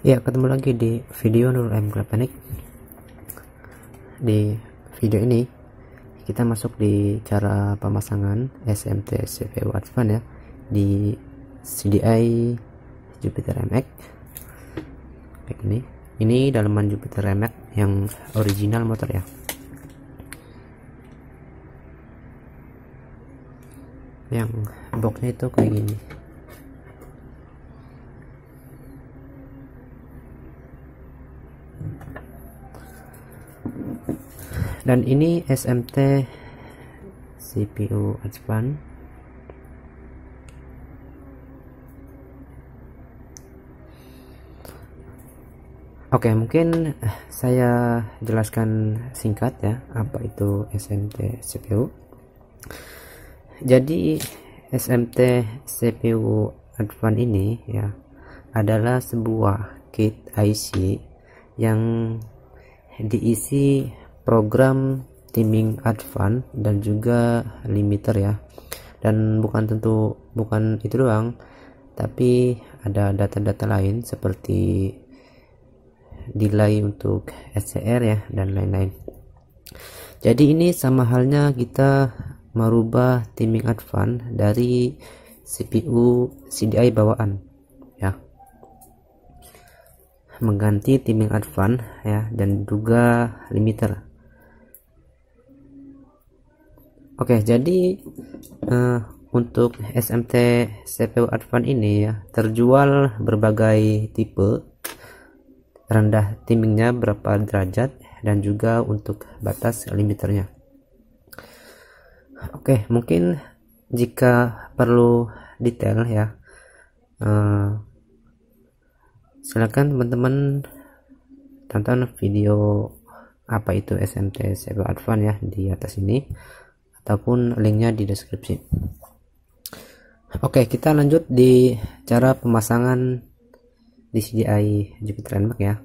Ya, ketemu lagi di video Nurul M Mekanik. Di video ini kita masuk di cara pemasangan SMT CPU Advance ya di CDI Jupiter MX kayak gini. Ini dalaman Jupiter MX yang original motor ya. Yang boxnya itu kayak gini. Dan ini SMT CPU Advance. Oke, mungkin saya jelaskan singkat ya apa itu SMT CPU. Jadi SMT CPU Advance ini ya adalah sebuah kit IC yang diisi program timing advance dan juga limiter ya, dan bukan itu doang, tapi ada data-data lain seperti delay untuk SCR ya dan lain-lain. Jadi ini sama halnya kita merubah timing advance dari CPU CDI bawaan ya, mengganti timing advance ya dan juga limiter. Oke, jadi untuk SMT CPU Advance ini ya terjual berbagai tipe, rendah timingnya berapa derajat, dan juga untuk batas limiternya. Oke, mungkin jika perlu detail ya, silakan teman-teman tonton video apa itu SMT CPU Advance ya di atas ini, ataupun linknya di deskripsi. Oke, kita lanjut di cara pemasangan di CDI Jupiter MX ya.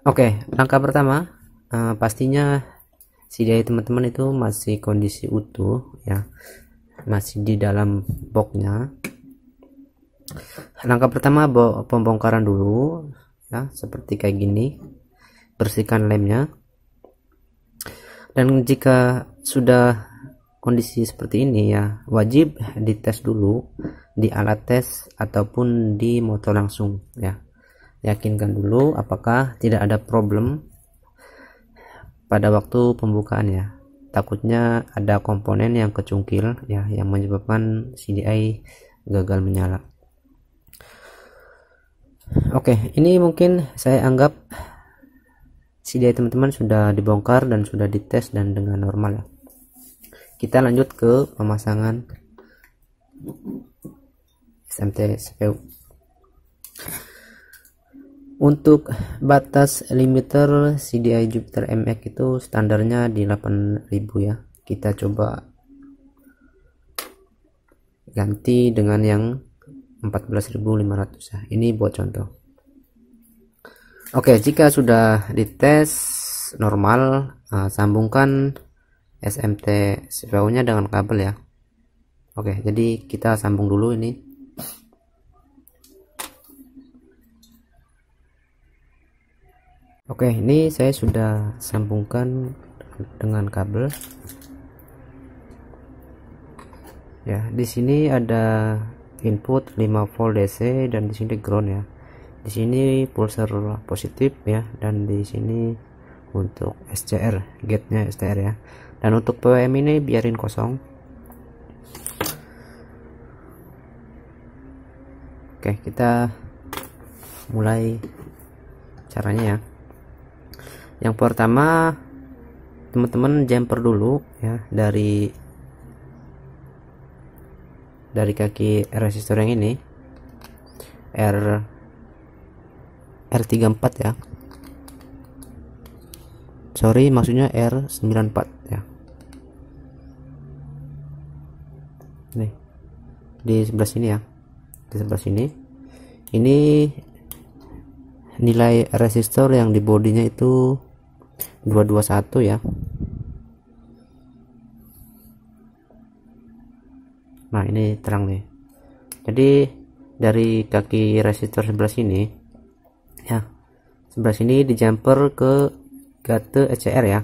Oke, langkah pertama pastinya CDI teman-teman itu masih kondisi utuh ya, masih di dalam boxnya. Langkah pertama pembongkaran dulu ya, seperti kayak gini. Bersihkan lemnya, dan jika sudah kondisi seperti ini ya wajib dites dulu di alat tes ataupun di motor langsung ya. Yakinkan dulu apakah tidak ada problem pada waktu pembukaan ya, takutnya ada komponen yang kecungkil ya yang menyebabkan CDI gagal menyala. Oke, ini mungkin saya anggap CDI teman-teman sudah dibongkar dan sudah dites dan dengan normal ya. Kita lanjut ke pemasangan SMT CPU. Untuk batas limiter CDI Jupiter MX itu standarnya di 8000 ya. Kita coba ganti dengan yang 14500 ya. Ini buat contoh. Oke, jika sudah dites normal, sambungkan SMT CPU nya dengan kabel ya. Oke, jadi kita sambung dulu ini. Oke, ini saya sudah sambungkan dengan kabel ya. Di sini ada input 5 volt DC dan di sini ground ya. Di sini pulsar positif ya, dan di sini untuk SCR, gate-nya SCR ya. Dan untuk PWM ini biarin kosong. Oke, kita mulai caranya ya. Yang pertama teman-teman jumper dulu ya dari kaki resistor yang ini, R34 ya, sorry maksudnya R94 ya. Nih di sebelah sini ya, di sebelah sini. Ini nilai resistor yang di bodinya itu 221 ya. Nah ini terang nih. Jadi dari kaki resistor sebelah sini ya, sebelah sini di jumper ke gate SCR ya.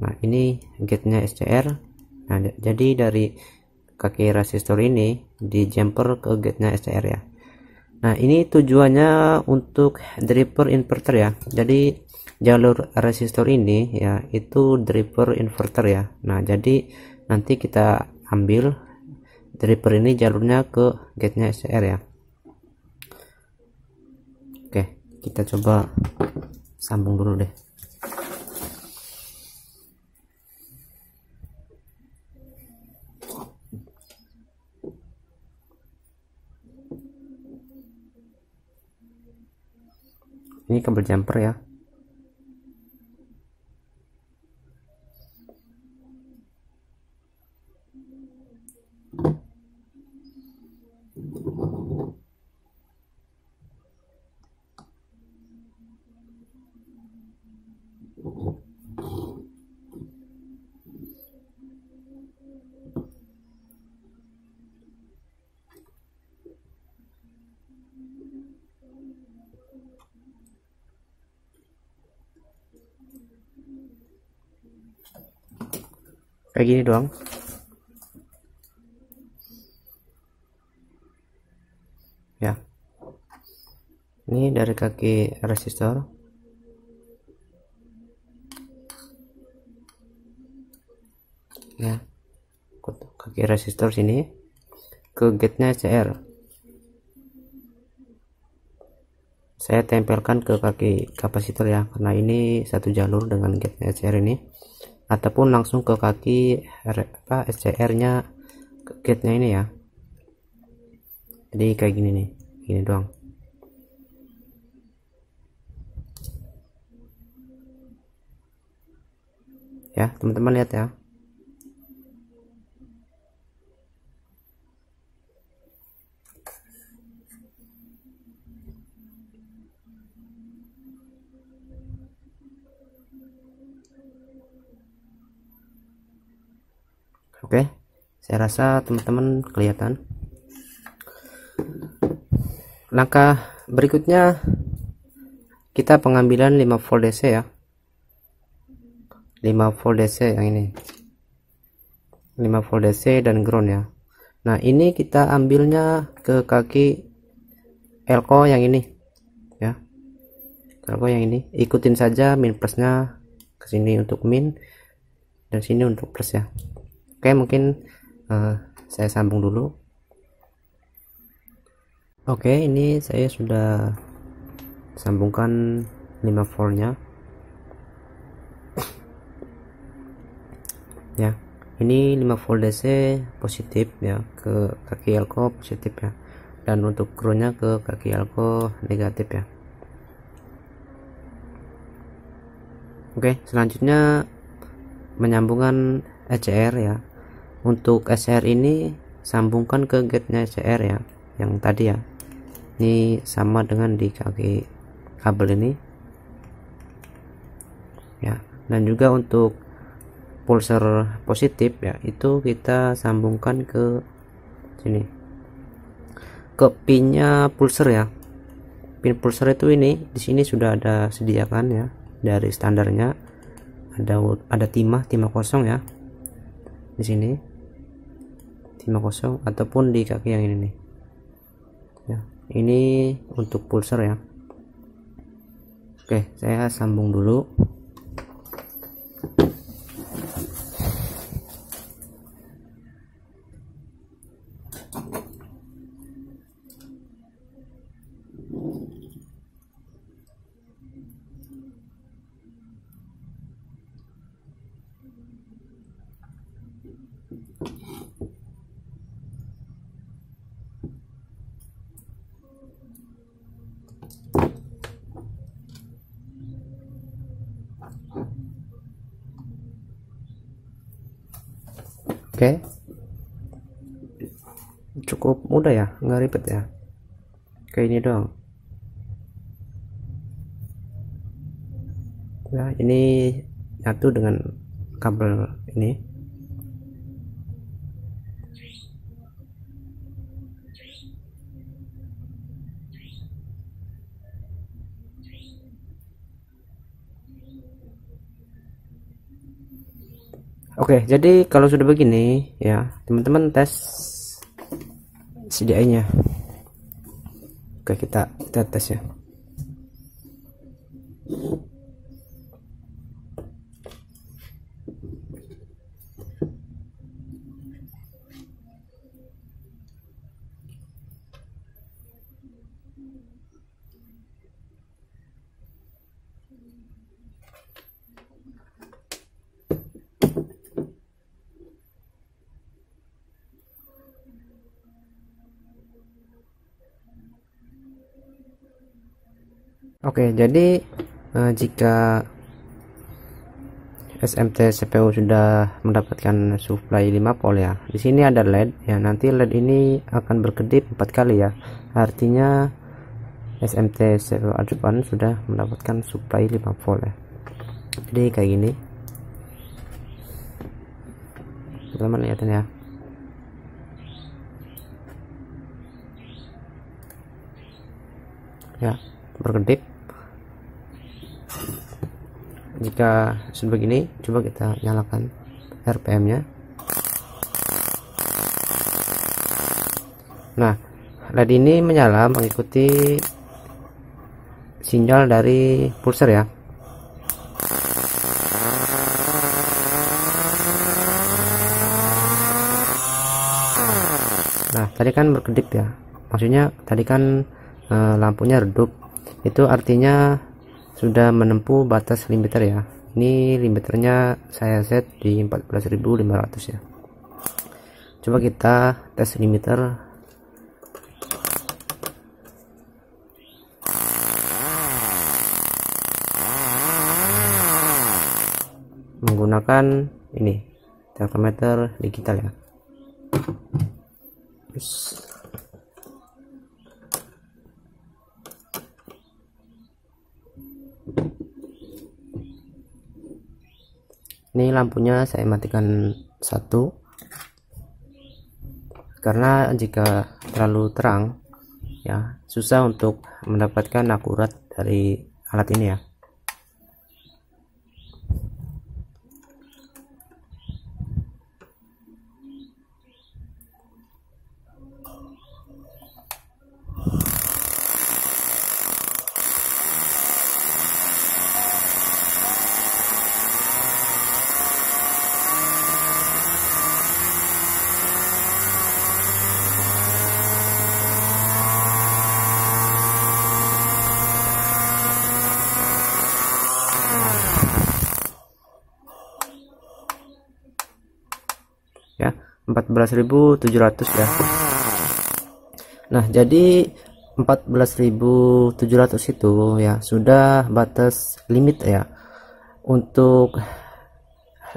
Nah ini gate-nya SCR. Nah jadi dari kaki resistor ini di jumper ke gate-nya SCR ya. Nah ini tujuannya untuk driver inverter ya. Jadi jalur resistor ini ya itu driver inverter ya. Nah jadi nanti kita ambil driver ini jalurnya ke gate-nya SCR ya. Oke, kita coba sambung dulu deh. Ini kabel jumper ya. Kayak gini doang. Ya. Ini dari kaki resistor. Ya. Kaki resistor sini ke gate-nya SCR. Saya tempelkan ke kaki kapasitor ya, karena ini satu jalur dengan gate-nya SCR ini, ataupun langsung ke kaki SCR-nya gate-nya ini ya. Jadi kayak gini nih, gini doang. Ya, teman-teman lihat ya. Oke, saya rasa teman-teman kelihatan. Langkah berikutnya kita pengambilan 5 volt DC ya. 5 volt DC yang ini. 5 volt DC dan ground ya. Nah, ini kita ambilnya ke kaki elko yang ini ya. Elko yang ini, ikutin saja min plusnya ke sini untuk min dan sini untuk plus ya. Oke, mungkin saya sambung dulu. Oke, ini saya sudah sambungkan 5 voltnya ya. Ini 5 volt DC positif ya, ke kaki elko positif ya, dan untuk groundnya ke kaki elko negatif ya. Oke, selanjutnya menyambungkan SCR ya. Untuk SCR ini sambungkan ke gate-nya SCR ya, yang tadi ya. Ini sama dengan di kaki kabel ini ya. Dan juga untuk pulser positif ya, itu kita sambungkan ke sini, ke pinnya pulser ya. Pin pulser itu ini di sini sudah ada sediakan ya, dari standarnya ada timah kosong ya di sini, timah kosong, ataupun di kaki yang ini nih ya. Ini untuk pulser ya. Oke, saya sambung dulu. Oke, cukup mudah ya, nggak ribet ya, kayak ini doang ya. Ini nyatu dengan kabel ini Oke, jadi kalau sudah begini ya, teman-teman tes CDI nya. Oke, kita tes ya. Oke, jadi jika SMT CPU sudah mendapatkan supply 5 volt ya, di sini ada LED ya, nanti LED ini akan berkedip 4 kali ya, artinya SMT CPU advance sudah mendapatkan supply 5 volt ya. Jadi kayak gini, teman-teman lihatin ya. Ya, berkedip. Jika sudah begini, coba kita nyalakan RPM nya. Nah, LED ini menyala mengikuti sinyal dari pulser ya. Nah, tadi kan berkedip ya, maksudnya tadi kan lampunya redup, itu artinya sudah menempuh batas limiter ya. Ini limiternya saya set di 14.500 ya. Coba kita tes limiter. Menggunakan ini termometer digital ya. Ini lampunya saya matikan satu, karena jika terlalu terang ya susah untuk mendapatkan akurat dari alat ini ya. Ya, 14.700 ya. Nah, jadi 14.700 itu ya sudah batas limit ya. Untuk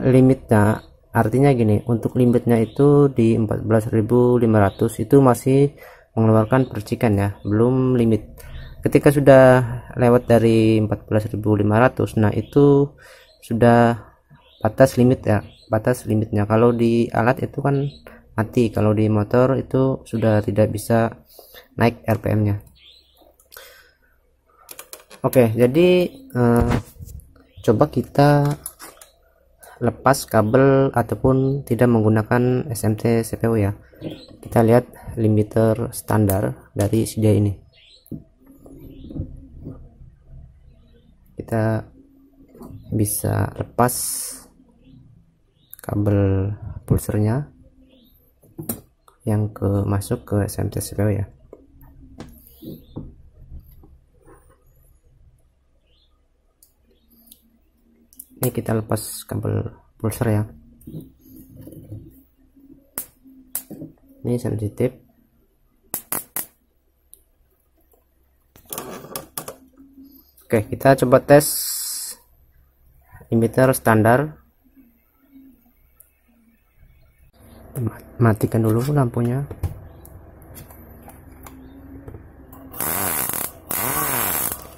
limitnya artinya gini, untuk limitnya itu di 14.500 itu masih mengeluarkan percikan ya, belum limit. Ketika sudah lewat dari 14.500, nah itu sudah batas limit ya, batas limitnya. Kalau di alat itu kan mati, kalau di motor itu sudah tidak bisa naik RPM nya. Oke, jadi coba kita lepas kabel ataupun tidak menggunakan SMT CPU ya. Kita lihat limiter standar dari CDI ini. Kita bisa lepas kabel pulsernya yang masuk ke SMT CPU ya. Ini kita lepas kabel pulser ya. Ini sensitif. Oke, kita coba tes limiter standar. Matikan dulu lampunya.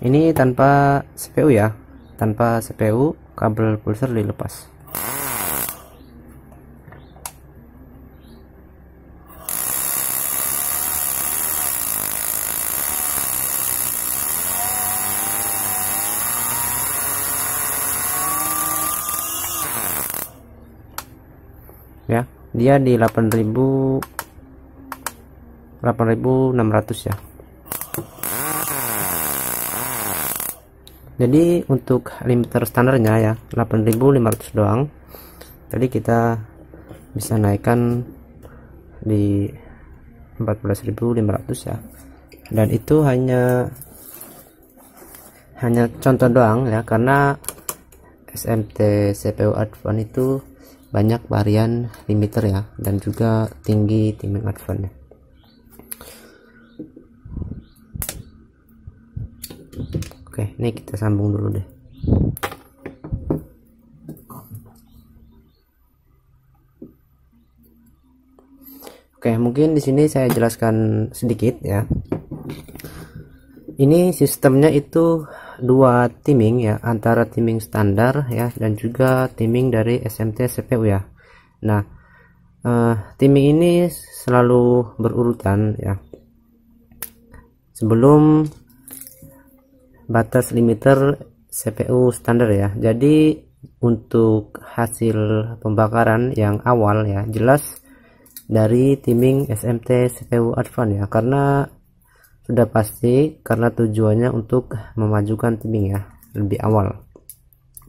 Ini tanpa CPU ya, tanpa CPU, kabel pulser dilepas. dia di 8600 ya. Jadi untuk limiter standarnya ya 8500 doang. Tadi kita bisa naikkan di 14.500 ya. Dan itu hanya contoh doang ya, karena SMT CPU Advance itu banyak varian limiter ya, dan juga tinggi timing Advance ya. Oke, ini kita sambung dulu deh. Oke, mungkin di sini saya jelaskan sedikit ya. Ini sistemnya itu dua timing ya, antara timing standar ya dan juga timing dari SMT CPU ya. Nah, timing ini selalu berurutan ya. Sebelum batas limiter CPU standar ya. Jadi untuk hasil pembakaran yang awal ya jelas dari timing SMT CPU Advance ya, karena sudah pasti, karena tujuannya untuk memajukan timing ya lebih awal.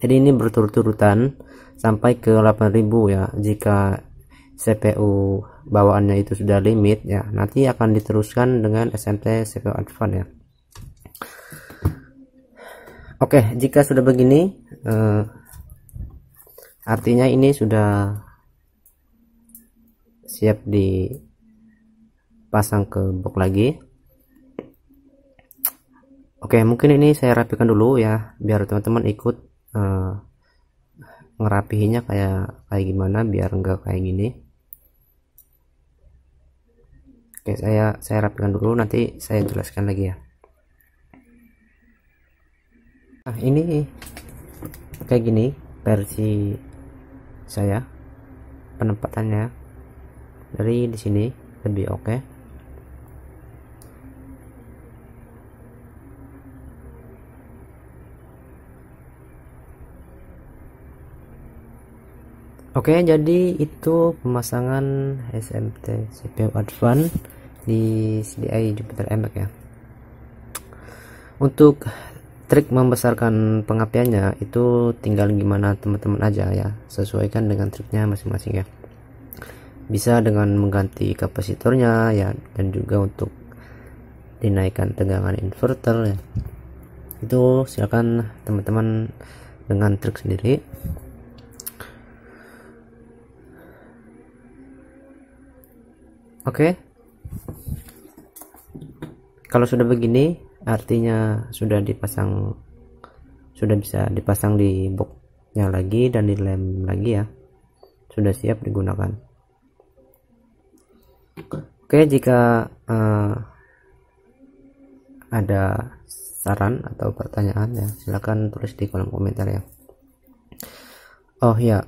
Jadi ini berturut-turutan sampai ke 8000 ya. Jika CPU bawaannya itu sudah limit ya, nanti akan diteruskan dengan SMT CPU Advance ya. Oke, jika sudah begini artinya ini sudah siap dipasang ke box lagi. Oke, mungkin ini saya rapikan dulu ya, biar teman-teman ikut ngerapihinnya kayak gimana biar enggak kayak gini. Oke, saya rapikan dulu, nanti saya jelaskan lagi ya. Nah, ini kayak gini versi saya, penempatannya dari di sini lebih oke. Oke, jadi itu pemasangan SMT CPU Advance di CDI Jupiter MX ya. Untuk trik membesarkan pengapiannya itu tinggal gimana teman-teman aja ya, sesuaikan dengan triknya masing-masing ya. Bisa dengan mengganti kapasitornya ya, dan juga untuk dinaikkan tegangan inverter ya, itu silakan teman-teman dengan trik sendiri. Oke, kalau sudah begini artinya sudah bisa dipasang di boxnya lagi dan di lem lagi ya, sudah siap digunakan. Oke, jika ada saran atau pertanyaan ya silahkan tulis di kolom komentar ya. Oh ya,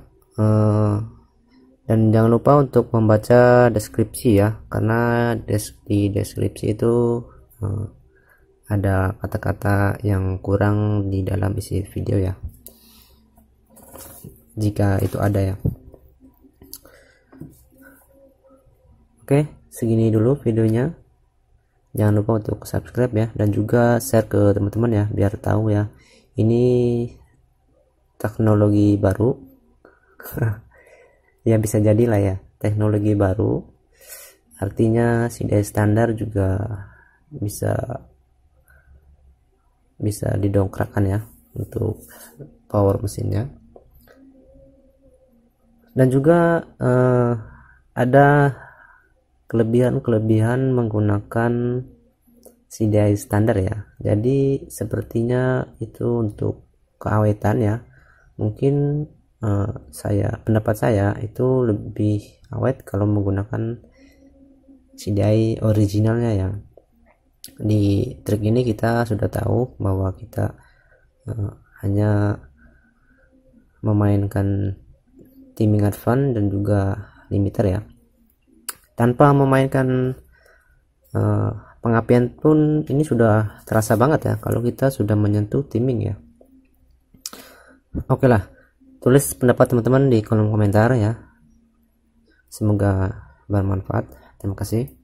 dan jangan lupa untuk membaca deskripsi ya, karena di deskripsi itu ada kata-kata yang kurang di dalam isi video ya, jika itu ada ya. Oke, segini dulu videonya. Jangan lupa untuk subscribe ya, dan juga share ke teman-teman ya, biar tahu ya ini teknologi baru. Ya bisa jadilah ya teknologi baru, artinya CDI standar juga bisa didongkrakkan ya untuk power mesinnya. Dan juga ada kelebihan menggunakan CDI standar ya. Jadi sepertinya itu untuk keawetan ya, mungkin pendapat saya itu lebih awet kalau menggunakan CDI originalnya ya. Di trik ini kita sudah tahu bahwa kita hanya memainkan timing Advance dan juga limiter ya, tanpa memainkan pengapian pun ini sudah terasa banget ya kalau kita sudah menyentuh timing ya. Oke lah, tulis pendapat teman-teman di kolom komentar ya. Semoga bermanfaat. Terima kasih.